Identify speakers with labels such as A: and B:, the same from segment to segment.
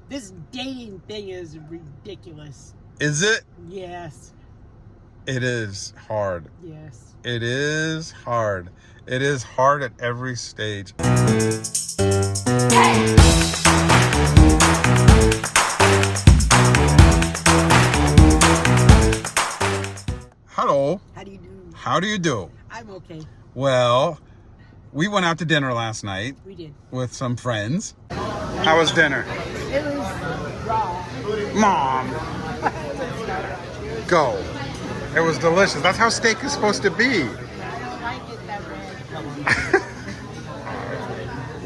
A: This dating thing is ridiculous.
B: Is it?
A: Yes.
B: It is hard.
A: Yes.
B: It is hard. It is hard at every stage. Hello.
A: How do you do?
B: How do you do?
A: I'm okay.
B: Well, we went out to dinner last night.
A: We did.
B: With some friends. How was dinner?
A: It was raw.
B: Mom. Go. It was delicious. That's how steak is supposed to be.
A: I don't like it that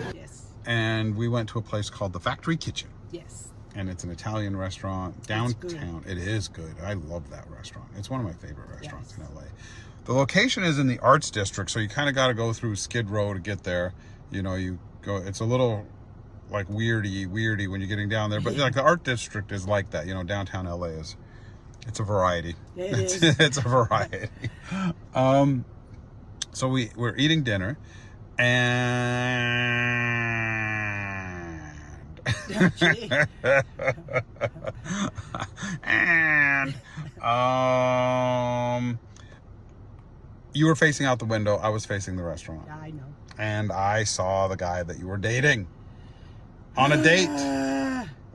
A: red. Yes.
B: And we went to a place called the Factory Kitchen.
A: Yes.
B: And it's an Italian restaurant downtown. It is good. I love that restaurant. It's one of my favorite restaurants in LA. The location is in the Arts District, so you kind of got to go through Skid Row to get there. You know, you go. It's a little like weirdy when you're getting down there, but like the Art District is like that. You know, downtown LA is. It's a variety.
A: It is.
B: It's a variety. So we're eating dinner, and and you were facing out the window. I was facing the restaurant.
A: Yeah, I know.
B: And I saw the guy that you were dating on a date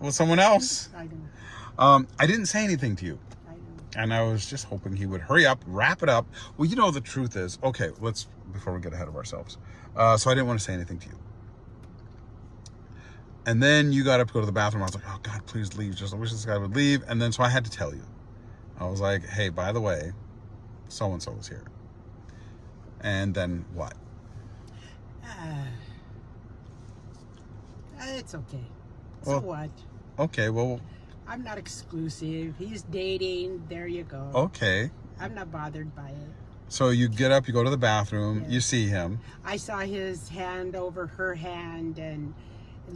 B: with someone else.
A: I know.
B: I didn't say anything to you.
A: I know.
B: And I was just hoping he would hurry up, wrap it up. Well, you know, the truth is, okay, before we get ahead of ourselves. So I didn't want to say anything to you. And then you got up to go to the bathroom. I was like, oh God, please leave. Just I wish this guy would leave. And then, so I had to tell you. I was like, hey, by the way, so-and-so is here. And then what?
A: It's okay.
B: Well,
A: So what?
B: Okay, well.
A: I'm not exclusive. He's dating. There you go.
B: Okay.
A: I'm not bothered by it.
B: So you get up, you go to the bathroom,
A: Yes.
B: You see him.
A: I saw his hand over her hand, and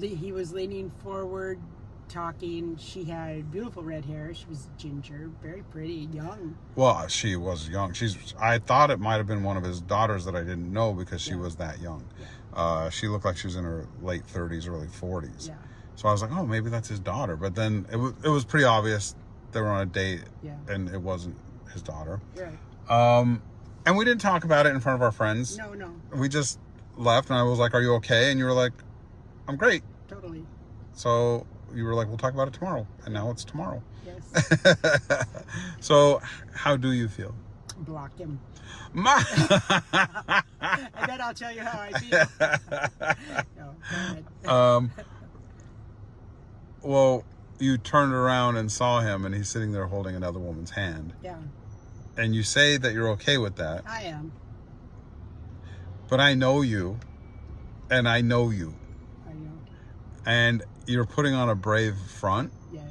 A: he was leaning forward, talking. She had beautiful red hair. She was ginger, very pretty, young.
B: Well, she was young. I thought it might have been one of his daughters that I didn't know because she was that young.
A: Yeah.
B: She looked like she was in her late 30s, early 40s.
A: Yeah.
B: So I was like, oh, maybe that's his daughter. But then it was pretty obvious they were on a date, and it wasn't his daughter.
A: Right.
B: And we didn't talk about it in front of our friends.
A: No.
B: We just left, and I was like, are you okay? And you were like, I'm great.
A: Totally.
B: So you were like, we'll talk about it tomorrow. And now it's tomorrow.
A: Yes.
B: So how do you feel?
A: Block him.
B: And
A: And then I'll tell you how I feel. No, go ahead.
B: Well, you turned around and saw him, and he's sitting there holding another woman's hand.
A: Yeah.
B: And you say that you're okay with that.
A: I am.
B: But I know you, and I know you.
A: I know.
B: And you're putting on a brave front.
A: Yes.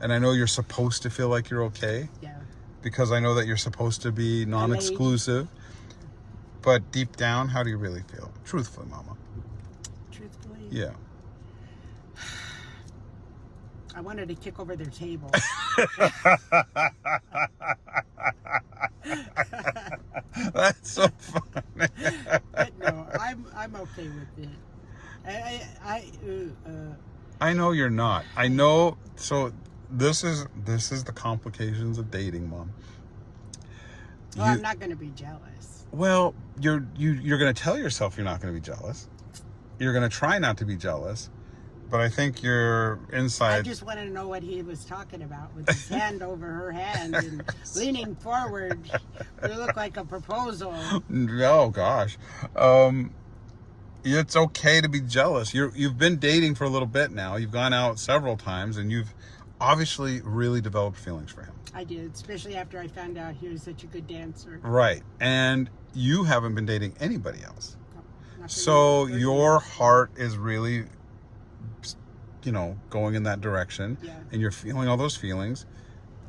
B: And I know you're supposed to feel like you're okay.
A: Yeah.
B: Because I know that you're supposed to be non-exclusive. But deep down, how do you really feel? Truthfully, Mama.
A: Truthfully?
B: Yeah.
A: I wanted to kick over their table.
B: That's so funny.
A: But no, I'm okay with it.
B: I know you're not. I know. So this is the complications of dating, Mom.
A: Well, I'm not going to be jealous.
B: Well, you're going to tell yourself you're not going to be jealous. You're going to try not to be jealous, but I think you're inside.
A: I just wanted to know what he was talking about with his hand over her hand and leaning forward. It looked like a proposal.
B: Oh gosh. It's okay to be jealous. You've been dating for a little bit now. You've gone out several times, and you've obviously really developed feelings for him.
A: I did, especially after I found out he was such a good dancer.
B: Right. And you haven't been dating anybody else.
A: No,
B: So your heart is really, going in that direction.
A: Yeah.
B: And you're feeling all those feelings.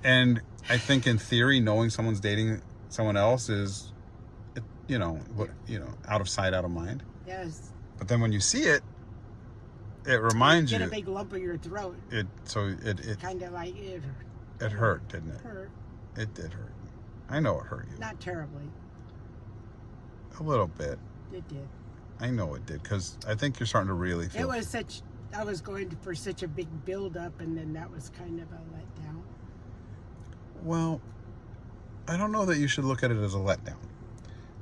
B: And I think in theory, knowing someone's dating someone else is, out of sight, out of mind.
A: Yes.
B: But then when you see it, it reminds you.
A: Get a big lump in your throat.
B: It
A: Kind of like it hurt.
B: It hurt, didn't it?
A: Hurt.
B: It did hurt. I know it hurt you.
A: Not terribly.
B: A little bit.
A: It did.
B: I know it did, because I think you're starting to really feel.
A: It was such I was going for such a big build-up, and then that was kind of a letdown.
B: Well, I don't know that you should look at it as a letdown,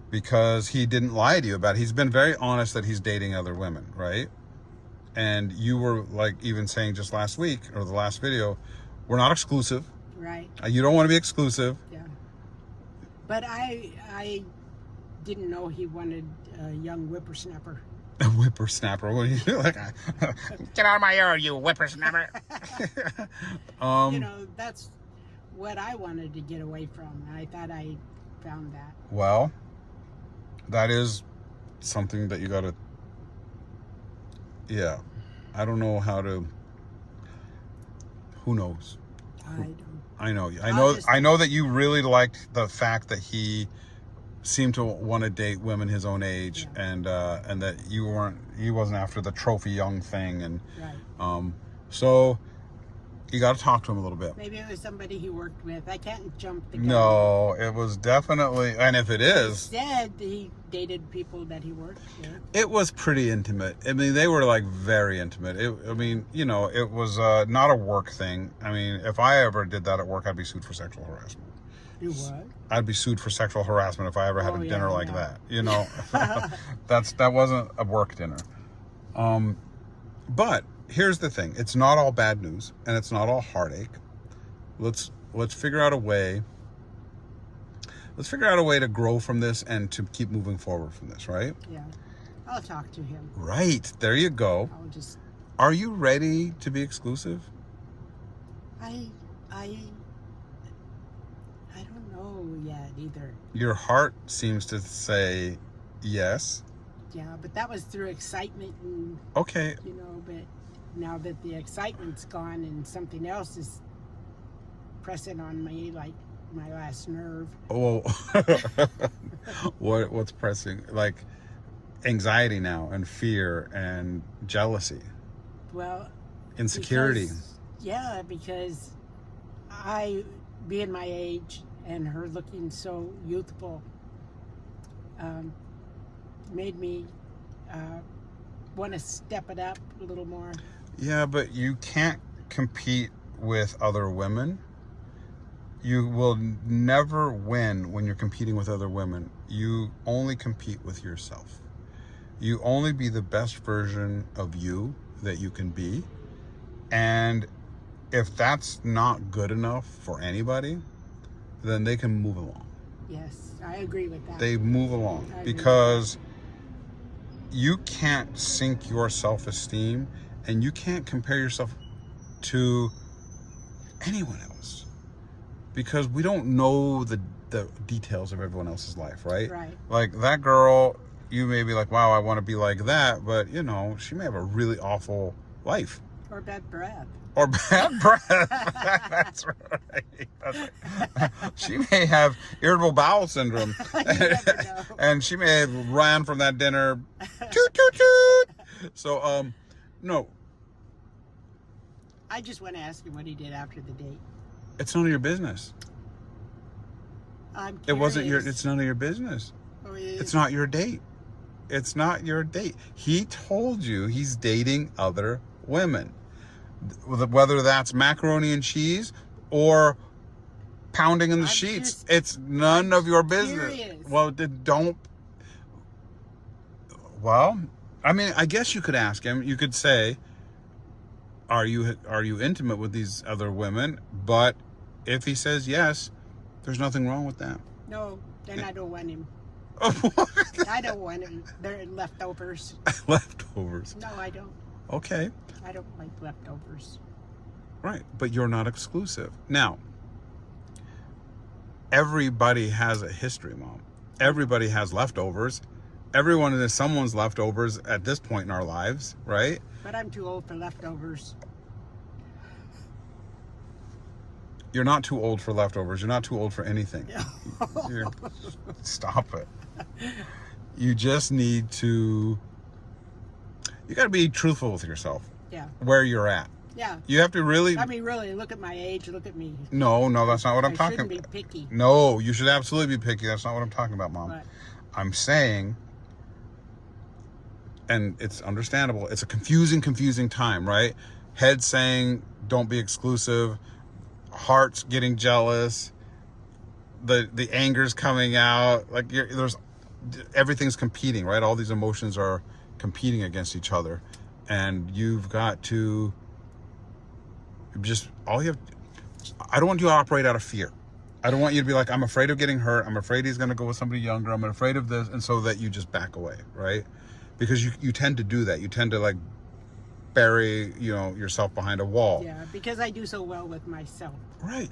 B: because he didn't lie to you about it. He's been very honest that he's dating other women, right? And you were like even saying just last week or the last video, we're not exclusive.
A: Right.
B: You don't want to be exclusive.
A: Yeah. But I didn't know he wanted a young whippersnapper.
B: A whippersnapper? What do you do? Like, get out of my ear, you whippersnapper.
A: You know, that's what I wanted to get away from. I thought I found that.
B: Well, that is something that you got to... Yeah. I don't know how to... Who knows?
A: I don't.
B: I know. I know that you really liked the fact that he seemed to want to date women his own age, yeah. And that he wasn't after the trophy young thing, and
A: right.
B: So you got to talk to him a little bit.
A: Maybe it was somebody he worked with. I can't jump the gun.
B: No, it was definitely, and if it is,
A: he said he dated people that he worked with.
B: It was pretty intimate. I mean, they were like very intimate. I mean, you know, it was not a work thing. I mean, if I ever did that at work, I'd be sued for sexual harassment.
A: You what?
B: I'd be sued for sexual harassment if I ever had a dinner like that. You know, that wasn't a work dinner. But here's the thing: it's not all bad news, and it's not all heartache. Let's figure out a way. Let's figure out a way to grow from this and to keep moving forward from this, right?
A: Yeah, I'll talk to him.
B: Right, there you go.
A: I'll just.
B: Are you ready to be exclusive?
A: I don't know yet either.
B: Your heart seems to say yes.
A: Yeah, but that was through excitement and.
B: Okay.
A: You know, but now that the excitement's gone and something else is pressing on me, like my last nerve.
B: Oh, what's pressing? Like anxiety now, and fear, and jealousy.
A: Well,
B: insecurity.
A: Because I, being my age and her looking so youthful, made me want to step it up a little more.
B: Yeah, but you can't compete with other women. You will never win when you're competing with other women. You only compete with yourself. You only be the best version of you that you can be. And if that's not good enough for anybody, then they can move along.
A: Yes, I agree with that.
B: They move along because you can't sink your self-esteem, and you can't compare yourself to anyone else, because we don't know the details of everyone else's life, right?
A: Right.
B: Like that girl, you may be like, wow, I want to be like that, but you know, she may have a really awful life.
A: Or bad breath.
B: Or bad breath. That's right. She may have irritable bowel syndrome. And she may have ran from that dinner. Toot, toot, toot. So, no.
A: I just want to ask him what he did after the date.
B: It's none of your business.
A: I'm curious.
B: It wasn't it's none of your business.
A: Oh,
B: it's not your date. It's not your date. He told you he's dating other women. Whether that's macaroni and cheese or pounding in the sheets, it's none of your business.
A: Curious.
B: Well, don't. Well, I mean, I guess you could ask him. You could say, "Are you intimate with these other women?" But if he says yes, there's nothing wrong with that.
A: No, then I don't want him. I don't want him. They're leftovers.
B: Leftovers.
A: No, I don't.
B: Okay.
A: I don't like leftovers.
B: Right, but you're not exclusive. Now, everybody has a history, Mom. Everybody has leftovers. Everyone is someone's leftovers at this point in our lives, right?
A: But I'm too old for leftovers.
B: You're not too old for leftovers. You're not too old for anything. Stop it. You just need to... You got to be truthful with yourself.
A: Yeah.
B: Where you're at.
A: Yeah.
B: You have to really...
A: I mean, really, look at my age. Look at me.
B: No, that's not what I'm talking about.
A: I shouldn't be picky.
B: No, you should absolutely be picky. That's not what I'm talking about, Mom.
A: But
B: I'm saying... and it's understandable. It's a confusing time, right? Head saying, don't be exclusive. Heart's getting jealous. The anger's coming out. Like there's everything's competing, right? All these emotions are competing against each other, and you've got to just I don't want you to operate out of fear. I don't want you to be like, I'm afraid of getting hurt. I'm afraid he's going to go with somebody younger. I'm afraid of this, and so that you just back away, right? Because you tend to do that. You tend to like bury yourself behind a wall.
A: Yeah, because I do so well with myself.
B: Right.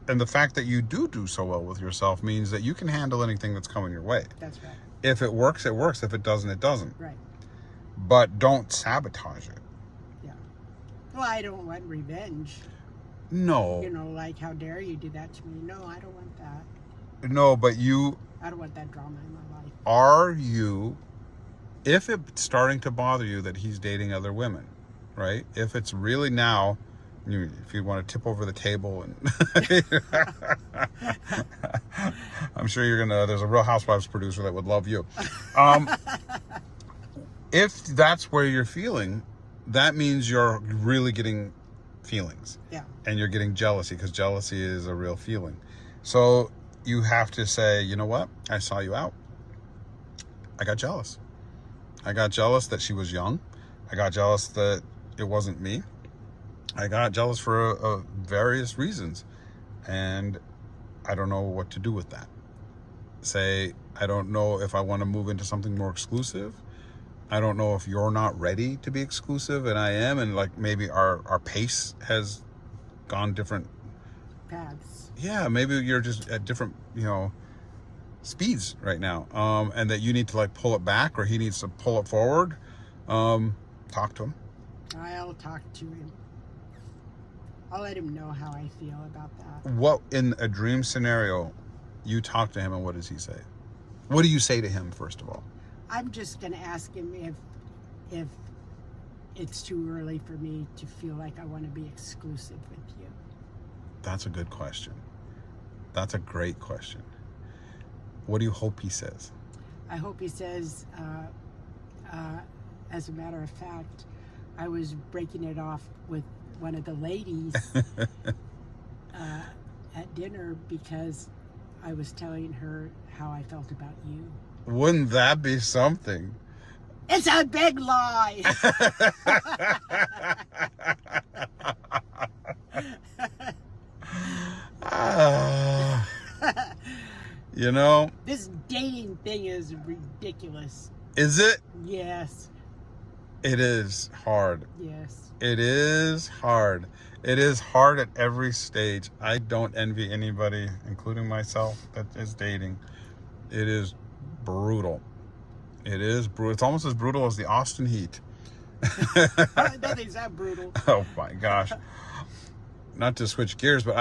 B: And the fact that you do so well with yourself means that you can handle anything that's coming your way.
A: That's right.
B: If it works, it works. If it doesn't, it doesn't.
A: Right.
B: But don't sabotage it.
A: Yeah. Well, I don't want revenge.
B: No.
A: Like, how dare you do that to me? No, I don't want that.
B: No, but
A: I don't want that drama in my life.
B: Are you, if it's starting to bother you that he's dating other women, right? If it's really now, if you want to tip over the table and I'm sure there's a Real Housewives producer that would love you. If that's where you're feeling, that means you're really getting feelings.
A: Yeah.
B: And you're getting jealousy, because jealousy is a real feeling. So you have to say, you know what? I saw you out. I got jealous. I got jealous that she was young. I got jealous that it wasn't me. I got jealous for various reasons, and I don't know what to do with that. Say, I don't know if I want to move into something more exclusive. I don't know if you're not ready to be exclusive and I am, and like maybe our pace has gone different
A: paths.
B: Yeah, maybe you're just at different, speeds right now, and that you need to like pull it back, or he needs to pull it forward. Talk to him.
A: I'll talk to him. I'll let him know how I feel about that.
B: What, in a dream scenario, you talk to him and what does he say? What do you say to him, first of all?
A: I'm just going to ask him if it's too early for me to feel like I want to be exclusive with you.
B: That's a good question. That's a great question. What do you hope he says?
A: I hope he says, as a matter of fact, I was breaking it off with one of the ladies at dinner because I was telling her how I felt about you.
B: Wouldn't that be something?
A: It's a big lie. This dating thing is ridiculous.
B: Is it?
A: Yes.
B: It is hard.
A: Yes.
B: It is hard. It is hard at every stage. I don't envy anybody, including myself, that is dating. It is brutal. It is brutal. It's almost as brutal as the Austin heat.
A: Nothing's that brutal.
B: Oh my gosh. Not to switch gears, but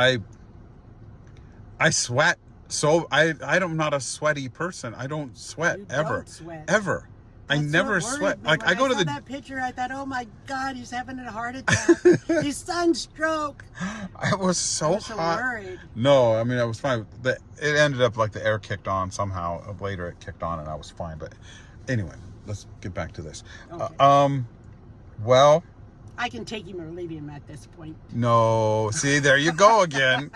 B: I sweat. So I'm not a sweaty person. I don't sweat ever.
A: Don't sweat.
B: Ever. I never sweat. Like I go to
A: that picture, I thought, oh my God, he's having a heart attack. He's sunstroke.
B: I was so hot.
A: Worried.
B: No, I mean I was fine. It ended up like the air kicked on somehow. Later it kicked on and I was fine. But anyway, let's get back to this.
A: Okay.
B: Well,
A: I can take him or leave him at this point.
B: No, see, there you go again.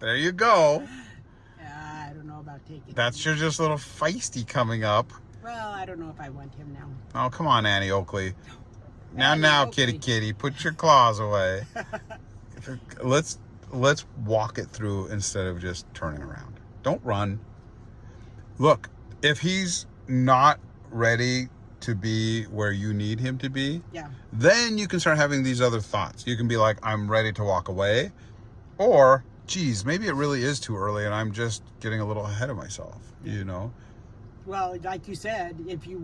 B: There you go.
A: I don't know about taking
B: That's
A: him.
B: your just little feisty coming up.
A: Well, I don't know if I want him now.
B: Oh, come on, Annie Oakley.
A: Annie
B: Now,
A: Oakley.
B: kitty, put your claws away. Let's walk it through instead of just turning around. Don't run. Look, if he's not ready to be where you need him to be,
A: yeah,
B: then you can start having these other thoughts. You can be like, I'm ready to walk away. Or, geez, maybe it really is too early and I'm just getting a little ahead of myself,
A: Well, like you said, if you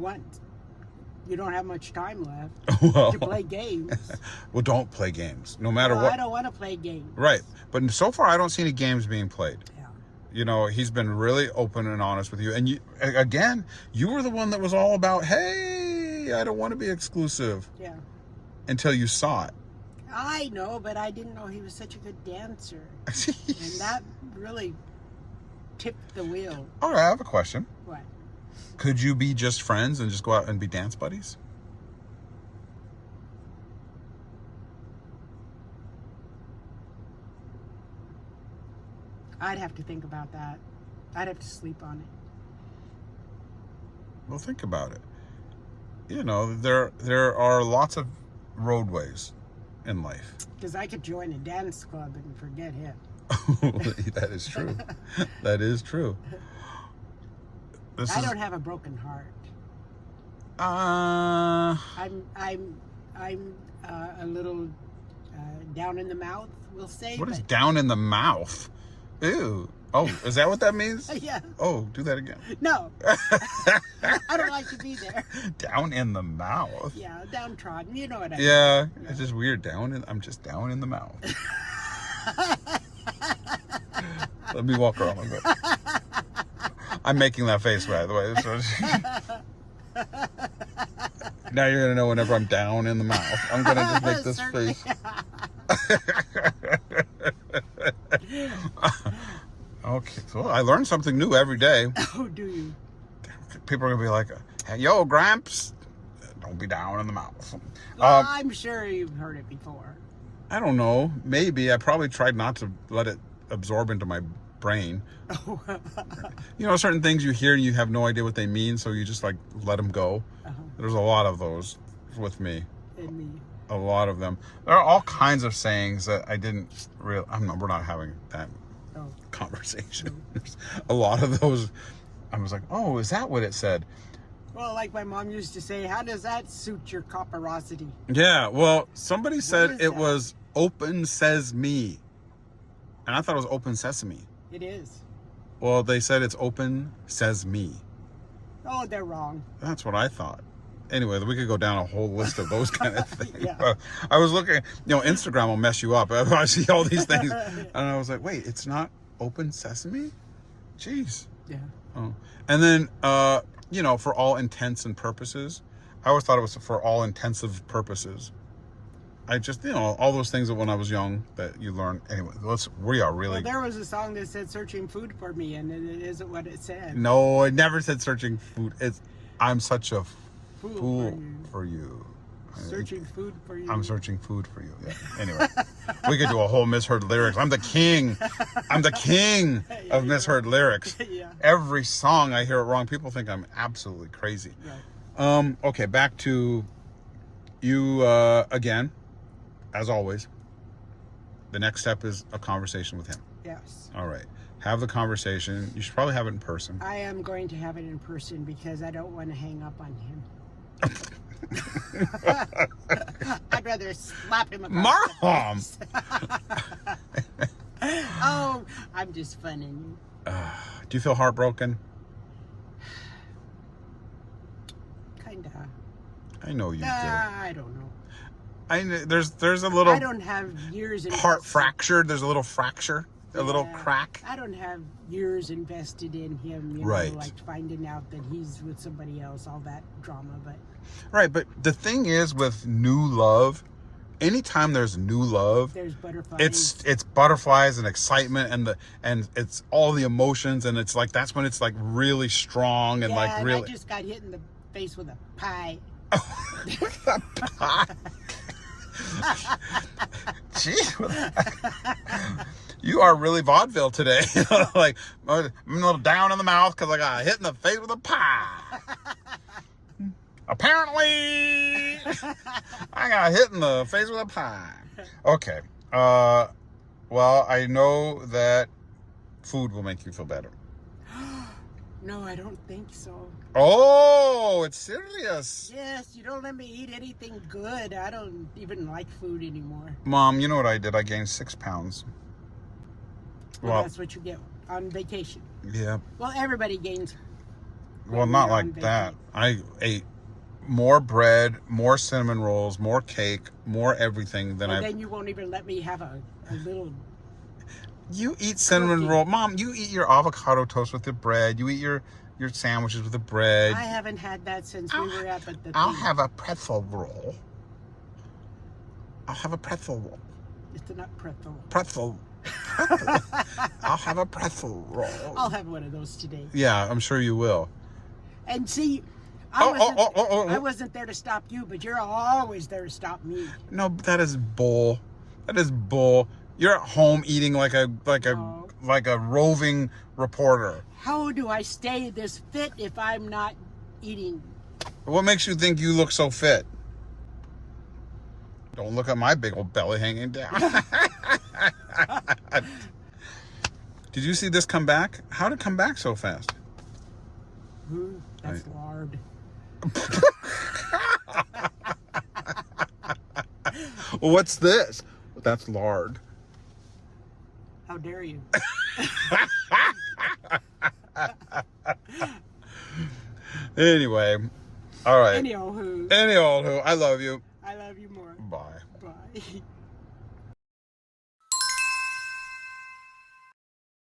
A: don't have much time left to play games.
B: Well, don't play games, no matter what.
A: I don't want to play games.
B: Right. But so far, I don't see any games being played.
A: Yeah.
B: He's been really open and honest with you. And you were the one that was all about, hey, I don't want to be exclusive.
A: Yeah.
B: Until you saw it.
A: I know, but I didn't know he was such a good dancer. And that really tipped the wheel.
B: All right, I have a question.
A: What?
B: Could you be just friends and just go out and be dance buddies?
A: I'd have to think about that. I'd have to sleep on it.
B: Well, think about it. You know, there are lots of roadways in life.
A: Because I could join a dance club and forget him.
B: That is true. That is true.
A: I don't have a broken heart. I'm a little down in the mouth, we'll say.
B: What is down in the mouth? Ew. Oh, is that what that means?
A: Yeah.
B: Oh, do that again.
A: No. I don't like to be there.
B: Down in the mouth.
A: Yeah, downtrodden. You know what I mean.
B: Yeah, it's just weird. I'm just down in the mouth. Let me walk around like that. I'm making that face, by the way. So now you're gonna know whenever I'm down in the mouth. I'm gonna just make this face. Okay, so I learn something new every day.
A: Oh, do you?
B: People are gonna be like, "Hey, yo, Gramps, don't be down in the mouth."
A: Well, I'm sure you've heard it before.
B: I don't know. Maybe I probably tried not to let it absorb into my brain. You know, certain things you hear and you have no idea what they mean, so you just like let them go. There's a lot of those with me.
A: And me.
B: A lot of them. There are all kinds of sayings that I didn't real. We're not having that conversation. There's a lot of those. I was like, oh, is that what it said?
A: Well, like my mom used to say, how does that suit your copperosity?
B: Yeah, well, somebody said it
A: that?
B: was open sesame. And I thought it was open sesame.
A: It is.
B: Well, they said it's open sesame.
A: Oh, they're wrong.
B: That's what I thought. Anyway, we could go down a whole list of those kind of things.
A: Yeah.
B: I was looking, Instagram will mess you up. I see all these things. And I was like, wait, it's not open sesame? Jeez.
A: Yeah.
B: Oh. And then, for all intents and purposes, I always thought it was for all intensive purposes. I just, all those things that when I was young that you learn. Anyway, we are really.
A: Well, there was a song that said "Searching Food for Me," and it isn't what it said.
B: No, it never said "searching food." I'm such a fool for you.
A: Searching food for you.
B: I'm searching food for you. Yeah. Anyway, we could do a whole misheard lyrics. I'm the king. I'm the king of misheard lyrics.
A: Yeah.
B: Every song I hear it wrong. People think I'm absolutely crazy.
A: Right.
B: Okay, back to you again. As always, the next step is a conversation with him.
A: Yes.
B: All right. Have the conversation. You should probably have it in person.
A: I am going to have it in person because I don't want to hang up on him. I'd rather slap him across
B: Mom!
A: the face. Oh, I'm just funning you.
B: Do you feel heartbroken?
A: Kinda.
B: I know you do.
A: I don't know.
B: There's a little
A: I don't have years in
B: heart fractured. There's a little fracture, a little crack.
A: I don't have years invested in him,
B: Right.
A: like finding out that he's with somebody else, all that drama. But
B: Right, but the thing is with new love, anytime there's new love,
A: there's butterflies.
B: it's butterflies and excitement and it's all the emotions, and it's like that's when it's like really strong and like really.
A: I just got hit in the face with a pie.
B: Gee, you are really vaudeville today. Like I'm a little down in the mouth because I got hit in the face with a pie. Apparently, I got hit in the face with a pie. Okay. Well, I know that food will make you feel better.
A: No, I don't think so.
B: Oh, it's serious.
A: Yes, you don't let me eat anything good. I don't even like food anymore.
B: Mom, you know what I did? I gained 6 pounds.
A: Well, that's what you get on vacation.
B: Yeah.
A: Well, everybody gains.
B: Well, not like that. I ate more bread, more cinnamon rolls, more cake, more everything than
A: then you won't even let me have a little.
B: You eat cinnamon roll. Mom, you eat your avocado toast with the bread. You eat your sandwiches with the bread.
A: I haven't had that since we were at the
B: I'll have a pretzel roll. I'll have a pretzel roll.
A: It's not pretzel.
B: Pretzel. I'll have a pretzel roll.
A: I'll have one of those today.
B: Yeah, I'm sure you will.
A: And see, I wasn't there to stop you, but you're always there to stop me.
B: No, that is bull. That is bull. You're at home eating like a like a roving reporter.
A: How do I stay this fit if I'm not eating?
B: What makes you think you look so fit? Don't look at my big old belly hanging down. Did you see this come back? How did it come back so fast?
A: That's lard.
B: Well, what's this? That's lard.
A: How dare you?
B: Anyway, all right.
A: Any old who.
B: Any old who. I love you.
A: I love you more.
B: Bye.
A: Bye.